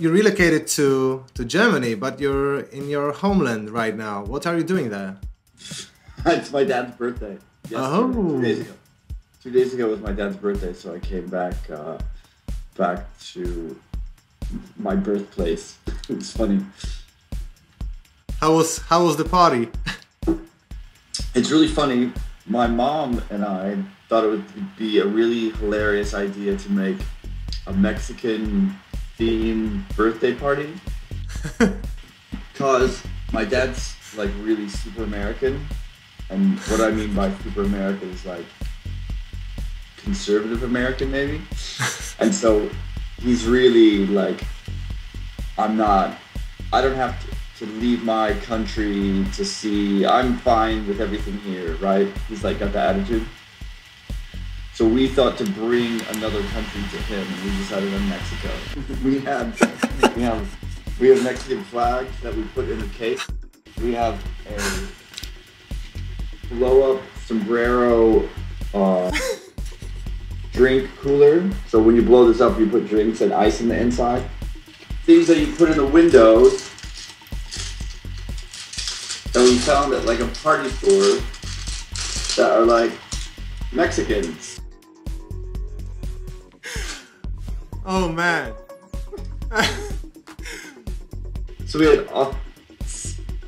you relocated to Germany, but you're in your homeland right now. What are you doing there? It's my dad's birthday. Oh. 2 days ago. 2 days ago was my dad's birthday, so I came back to my birthplace. It's funny. How was the party? It's really funny. My mom and I thought it would be a really hilarious idea to make a Mexican themed birthday party. Because my dad's like really super American. And what I mean by super American is like conservative American maybe. And so he's really like, I don't have to leave my country to see, I'm fine with everything here, right? He's like got the attitude. So we thought to bring another country to him, and we decided on Mexico. we have Mexican flags that we put in a cake. We have a blow up sombrero drink cooler. So when you blow this up, you put drinks and ice in the inside. Things that you put in the windows that we found at like a party store that are like Mexicans. Oh man. So we had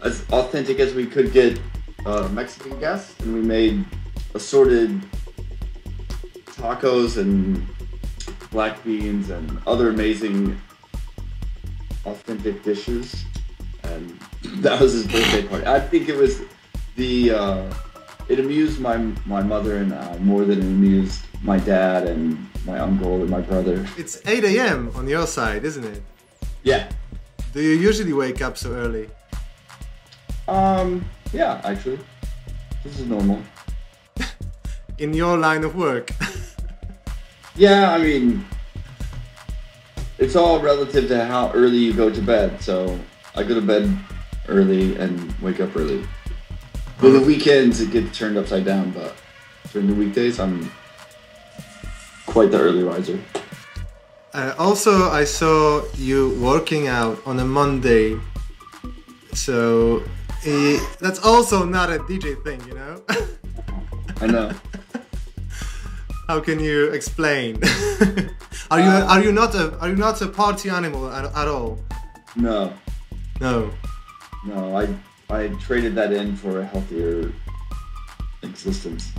as authentic as we could get Mexican guests, and we made assorted tacos and black beans and other amazing authentic dishes, and that was his birthday party. I think it was it amused my mother and I more than it amused my dad and my uncle and my brother. It's 8 a.m. on your side, isn't it? Yeah. Do you usually wake up so early? Yeah, actually. This is normal. In your line of work? Yeah, I mean, it's all relative to how early you go to bed. So I go to bed early and wake up early. On the weekends, it gets turned upside down, but during the weekdays, I'm quite the early riser. Also, I saw you working out on a Monday, so that's also not a DJ thing, you know? I know. How can you explain? Are you not a party animal at all? No. No. No, I traded that in for a healthier existence.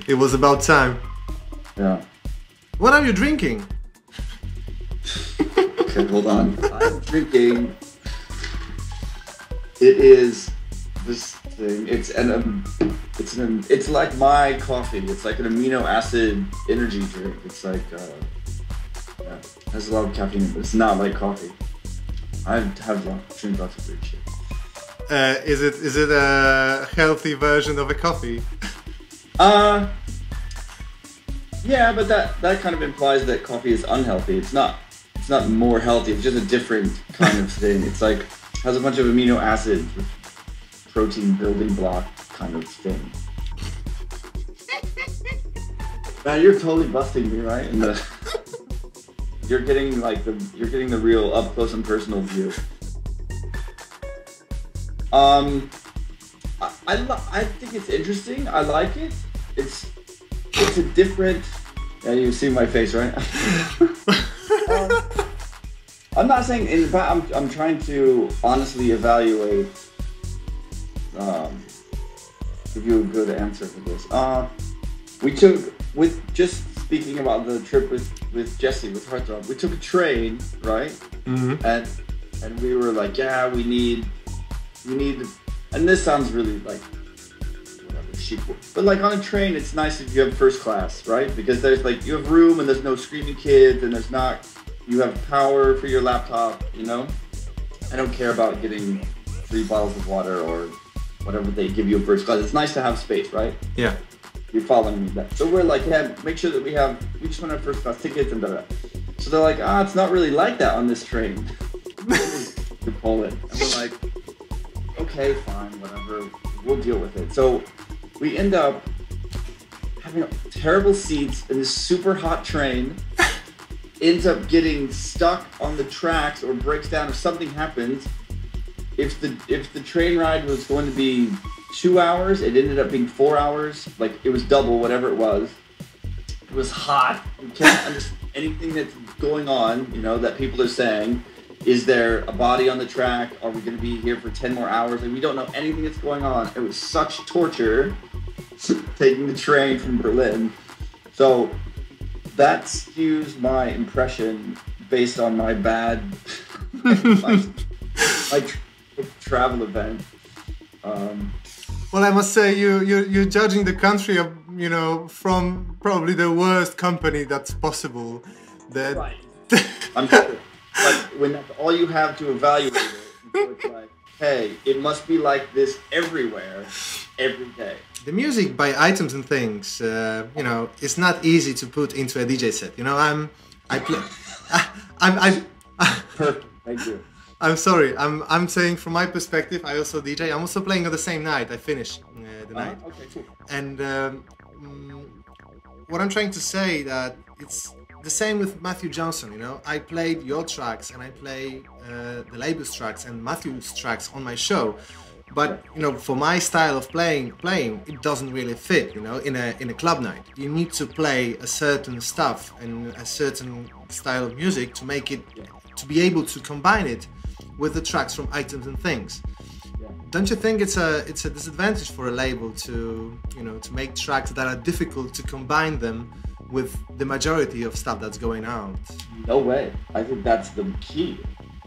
It was about time. Yeah. What are you drinking? Okay, hold on. I'm drinking. It is this thing. It's like my coffee. It's like an amino acid energy drink. It's like yeah, it has a lot of caffeine, but it's not like coffee. I drink lots of weird shit. Is it a healthy version of a coffee? Yeah, but that kind of implies that coffee is unhealthy. It's not more healthy. It's just a different kind of thing. It's like has a bunch of amino acids, with protein building block kind of thing. Man, you're totally busting me, right? You're getting the real up close and personal view. I think it's interesting. I like it. It's a different. Yeah, you see my face, right? I'm not saying. In fact, I'm trying to honestly evaluate. Give you a good answer for this. We took just speaking about the trip with Jesse with Heartthrob. We took a train, right? Mm-hmm. And we were like, yeah, we need. And this sounds really like. Chic. But like on a train, it's nice if you have first class, right? Because there's like you have room and there's no screaming kids and you have power for your laptop, you know? I don't care about getting 3 bottles of water or whatever they give you in first class. It's nice to have space, right? Yeah. You're following me. So we're like, yeah, make sure that we just want to have first class tickets and da. So they're like, it's not really like that on this train. To Poland. And we're like, okay, fine, whatever. We'll deal with it. So we end up having terrible seats in this super hot train ends up getting stuck on the tracks or breaks down or something happens, if the train ride was going to be 2 hours, it ended up being 4 hours. Like, it was double whatever it was. It was hot. You can't understand anything that's going on, you know, that people are saying. Is there a body on the track? Are we going to be here for 10 more hours? Like, we don't know anything that's going on. It was such torture taking the train from Berlin. So that skews my impression based on my bad my travel event. Well, I must say you're judging the country of, you know, from probably the worst company that's possible. That right. I'm sure. But when that's all you have to evaluate it, so it's like, hey, it must be like this everywhere, every day. The music by Items and Things, you know, it's not easy to put into a DJ set. You know, Perfect. Thank you. I'm sorry. I'm saying from my perspective, I also DJ. I'm also playing on the same night. I finish the night. Okay, cool. And what I'm trying to say that it's the same with Matthew Johnson. You know, I played your tracks and I play the label's tracks and Matthew's tracks on my show. But you know, for my style of playing, it doesn't really fit. You know, in a club night, you need to play a certain stuff and a certain style of music to make it, to be able to combine it with the tracks from Items and Things. Yeah. Don't you think it's a disadvantage for a label to, you know, to make tracks that are difficult to combine them with the majority of stuff that's going out? No way. I think that's the key.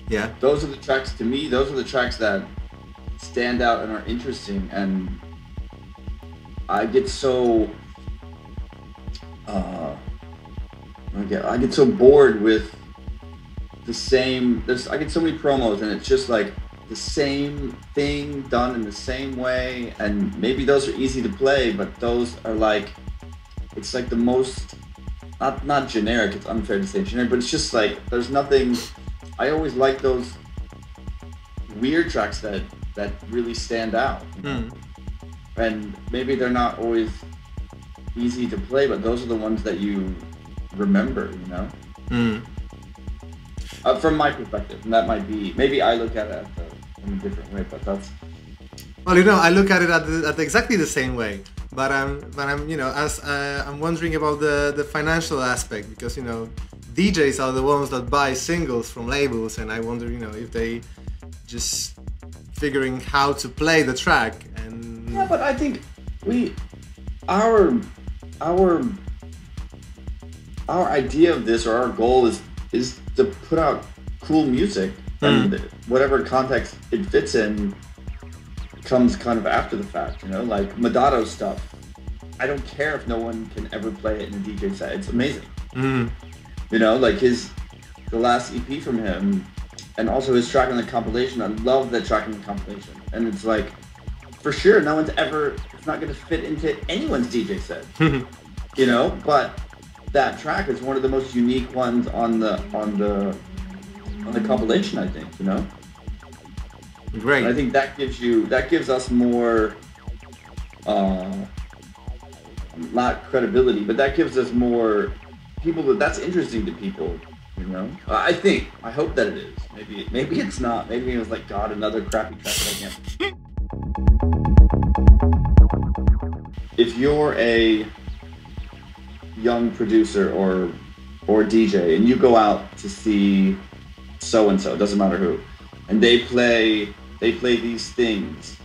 Yeah. Those are the tracks, to me, those are the tracks that stand out and are interesting, and I get so I get so bored with the same, I get so many promos and it's just like the same thing done in the same way, and maybe those are easy to play, but those are like, it's like the most, not generic, it's unfair to say generic, but it's just like, there's nothing, I always like those weird tracks that really stand out. And maybe they're not always easy to play, but those are the ones that you remember, you know? From my perspective, and that might be, maybe I look at it in a different way, but that's... Well, you know, I look at it at exactly the same way, but I'm you know, as I'm wondering about the financial aspect, because, you know, DJs are the ones that buy singles from labels, and I wonder, you know, if they just figuring how to play the track. And yeah, but I think our idea of this, or our goal is to put out cool music, and whatever context it fits in comes kind of after the fact, you know, like Madado stuff. I don't care if no one can ever play it in a DJ set. It's amazing. You know, like the last EP from him, and also his track on the compilation. I love that track on the compilation. And it's like, for sure, no one's ever, it's not going to fit into anyone's DJ set. You know, but that track is one of the most unique ones on the compilation, I think, you know? Great. And I think that gives us more, not credibility, but that gives us more people, that's interesting to people. You know, I hope that it is. Maybe it's not. Maybe it was like, God, another crappy track that I can't. If you're a young producer or DJ and you go out to see so and so, doesn't matter who, and they play these things,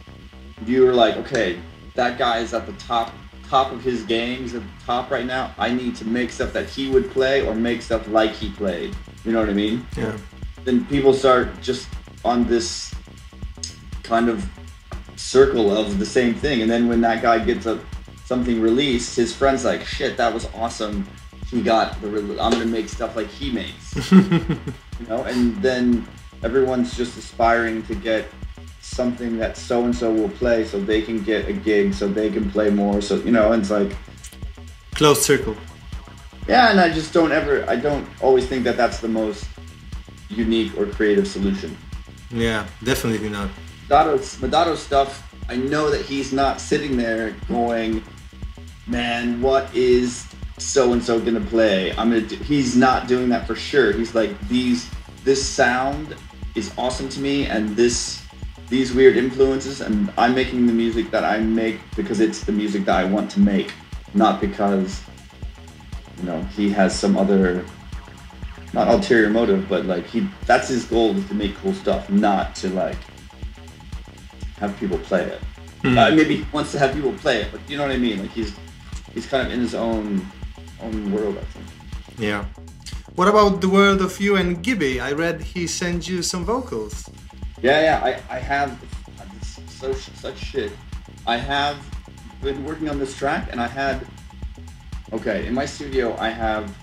you're like, okay, that guy is at the top of his game, he's at the top right now. I need to make stuff that he would play or make stuff like he played. You know what I mean? Yeah. Then people start just on this kind of circle of the same thing. And then when that guy gets something released, his friend's like, shit, that was awesome. He got I'm gonna make stuff like he makes. You know, and then everyone's just aspiring to get something that so-and-so will play so they can get a gig, so they can play more, so, you know, and it's like... Closed circle. Yeah, and I don't always think that that's the most unique or creative solution. Yeah, definitely not. Madado's stuff, I know that he's not sitting there going, man, what is so and so gonna play. He's not doing that for sure. He's like, this sound is awesome to me, and these weird influences, and I'm making the music that I make because it's the music that I want to make, not because, you know, he has some other, not ulterior motive, but like that's his goal, is to make cool stuff, not to like have people play it. Maybe he wants to have people play it, but you know what I mean? Like he's kind of in his own world, I think. Yeah. What about the world of you and Gibby? I read he sent you some vocals. Yeah, I have such shit. I have been working on this track, and in my studio, I have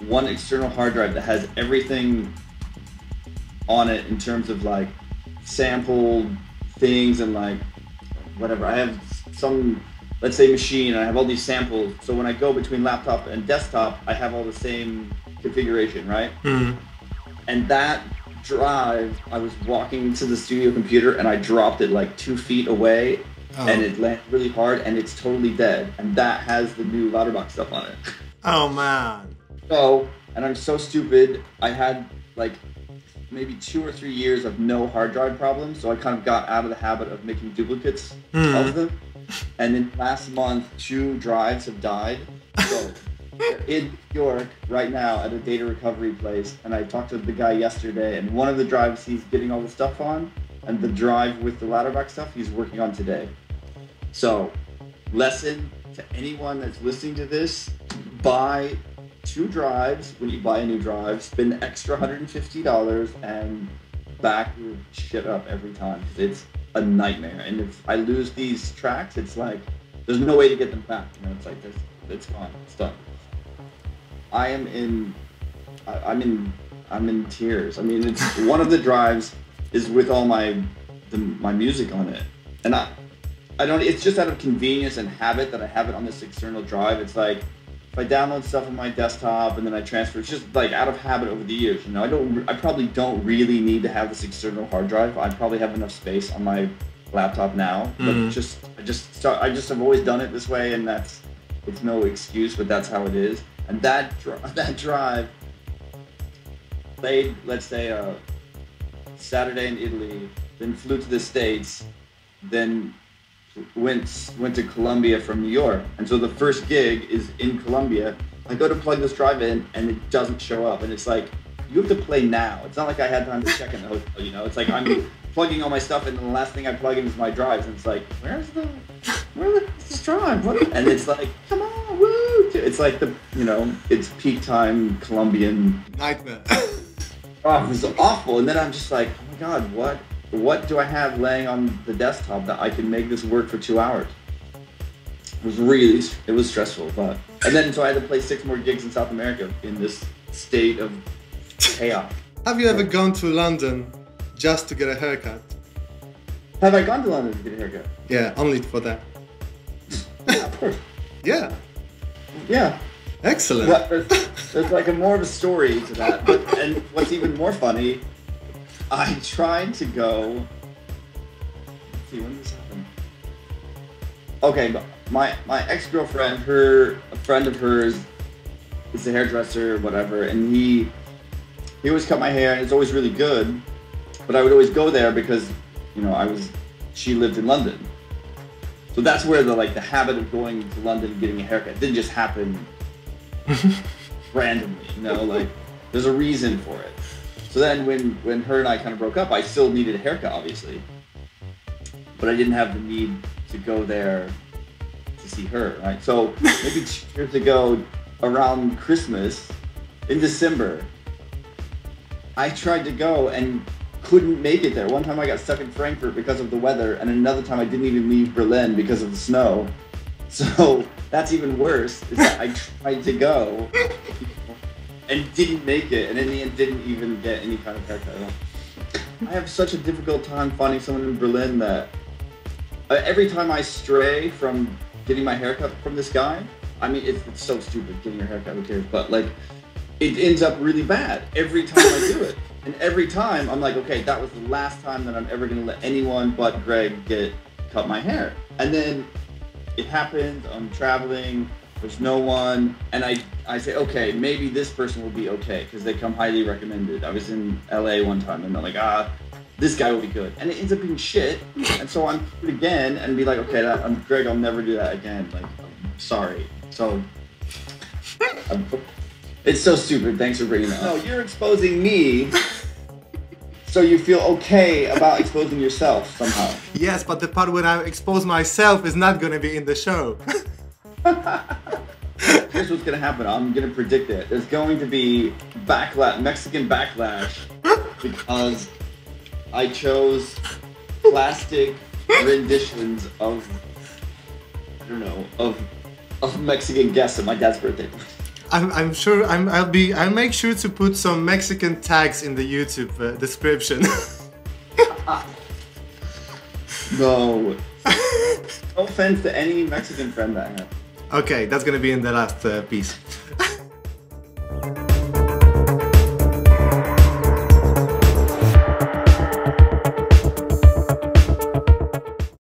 one external hard drive that has everything on it in terms of like sampled things and like whatever. I have some, let's say, machine, and I have all these samples. So when I go between laptop and desktop, I have all the same configuration, right? Mm-hmm. And that drive, I was walking to the studio computer and I dropped it like 2 feet away, and it landed really hard, and it's totally dead. And that has the new Louderbox stuff on it. Oh man. So, and I'm so stupid. I had like maybe 2 or 3 years of no hard drive problems, so I kind of got out of the habit of making duplicates of them. And then last month, 2 drives have died. So in New York right now at a data recovery place, and I talked to the guy yesterday, and one of the drives he's getting all the stuff on, and the drive with the Louderbox stuff he's working on today. So, lesson to anyone that's listening to this: buy 2 drives when you buy a new drive. Spend the extra $150 and back your shit up every time, because it's a nightmare. And if I lose these tracks, it's like there's no way to get them back. You know, it's like this. It's gone. It's done. I'm in tears. I mean, it's one of the drives is with all my music on it, and I don't. It's just out of convenience and habit that I have it on this external drive. It's like if I download stuff on my desktop and then I transfer, it's just like out of habit over the years. You know, I probably don't really need to have this external hard drive. I probably have enough space on my laptop now, but I just have always done it this way, and it's no excuse, but that's how it is. And that drive played, let's say, Saturday in Italy, then flew to the States, then went to Colombia from New York. And so the first gig is in Colombia. I go to plug this drive in, and it doesn't show up. And it's like, you have to play now. It's not like I had time to check in the hotel, you know? It's like I'm plugging all my stuff in, and the last thing I plug in is my drives. And it's like, where's this drive? And it's like, come on, woo! It's like it's peak time Colombian nightmare. Oh, it was awful. And then I'm just like, oh my God, what do I have laying on the desktop that I can make this work for 2 hours? It was stressful, but, and then so I had to play 6 more gigs in South America in this state of chaos. Have you ever gone to London just to get a haircut? Have I gone to London to get a haircut? Yeah, only for that. Yeah, of course. Yeah. Yeah. Excellent. Well, there's like more of a story to that. And what's even more funny, I tried to go. Let's see, when did this happen? Okay, my ex-girlfriend, a friend of hers, is a hairdresser or whatever, and he always cut my hair, and it's always really good. But I would always go there because, you know, she lived in London. So that's where the habit of going to London and getting a haircut didn't just happen randomly, you know, like there's a reason for it. So then when her and I kind of broke up, I still needed a haircut, obviously, but I didn't have the need to go there to see her, right? So maybe 2 years ago, around Christmas, in December, I tried to go and couldn't make it there. One time I got stuck in Frankfurt because of the weather, and another time I didn't even leave Berlin because of the snow. So that's even worse, is that I tried to go and didn't make it, and in the end didn't even get any kind of haircut at all. I have such a difficult time finding someone in Berlin that every time I stray from getting my haircut from this guy, I mean, it's so stupid getting your haircut, who cares, but like, it ends up really bad every time I do it. And every time I'm like, okay, that was the last time that I'm ever gonna let anyone but Greg cut my hair. And then it happens, I'm traveling, There's no one, and I say, okay, maybe this person will be okay because they come highly recommended. I was in LA one time, and they're like, this guy will be good, and it ends up being shit. And so I'm do it again and be like, okay, I'm Greg. I'll never do that again. Like, I'm sorry. So it's so stupid. Thanks for bringing that. No, you're exposing me. So you feel okay about exposing yourself somehow. Yes, but the part where I expose myself is not going to be in the show. Here's what's going to happen. I'm going to predict it. There's going to be Mexican backlash because I chose plastic renditions of, I don't know, of Mexican guests at my dad's birthday. I'm sure I'll make sure to put some Mexican tags in the YouTube description. No. No offense to any Mexican friend that I have. Okay, that's gonna be in the last piece.